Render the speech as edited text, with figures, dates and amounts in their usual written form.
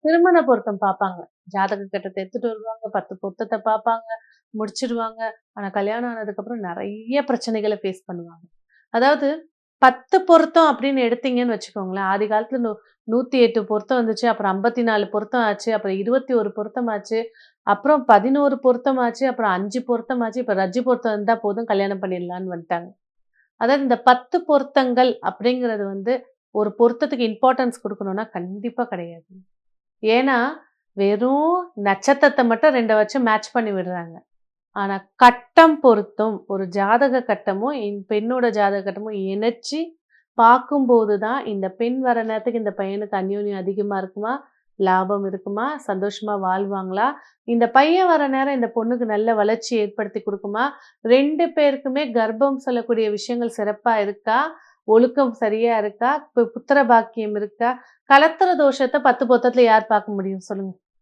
திருமண பொருத்தம் பார்ப்பாங்க. ஜாதக கட்டத்த எடுத்துட்டு வருவாங்க. 10 பொருத்தத்த பார்ப்பாங்க. முடிச்சிருவாங்க. ஆனா கல்யாணம் ஆனதுக்கப்புறம் நெறைய பிரச்சனைகள ஃபேஸ் பண்ணுவாங்க. அதாவது 10 பொருத்தம் அப்படின்னு எடுத்தீங்கன்னு வச்சுக்கோங்களேன். ஆதி காலத்துல 108 பொருத்தம் வந்துச்சு. அப்புறம் 54 பொருத்தம் ஆச்சு. அப்புறம் 21 பொருத்தம் ஆச்சு. அப்புறம் 11 பொருத்தம் ஆச்சு. அப்புறம் 5 பொருத்தம் ஆச்சு. இப்ப ரஜ்ஜு பொருத்தம் இருந்தா போதும் கல்யாணம் பண்ணிடலான்னு வந்துட்டாங்க. அதாவது இந்த 10 பொருத்தங்கள் அப்படிங்கிறது வந்து ஒரு பொருத்தத்துக்கு இம்பார்ட்டன்ஸ் குடுக்கணும்னா கண்டிப்பா கிடையாது. ஏன்னா, வெறும் நட்சத்திரத்த மட்டும் 2 வச்சு மேட்ச் பண்ணி விடுறாங்க. ஆனா கட்டம் பொருத்தம் ஒரு ஜாதக கட்டமும், பெண்ணோட ஜாதக கட்டமும் இணைச்சு பார்க்கும்போது தான், இந்த பெண் வர நேரத்துக்கு இந்த பையனுக்கு அந்யோன்யம் அதிகமா இருக்குமா? லாபம் இருக்குமா? சந்தோஷமா வாழ்வாங்களா? இந்த பையன் வர நேரம் இந்த பொண்ணுக்கு நல்ல வளர்ச்சி ஏற்படுத்தி குடுக்குமா? 2 பேருக்குமே கர்ப்பம் சொல்லக்கூடிய விஷயங்கள் சிறப்பா இருக்கா? ஒழுக்கம் சரியா இருக்கா? புத்திர பாக்கியம் இருக்கா? கலத்திர தோஷத்த 10 பொருத்தத்துல யார் பார்க்க முடியும் சொல்லுங்க?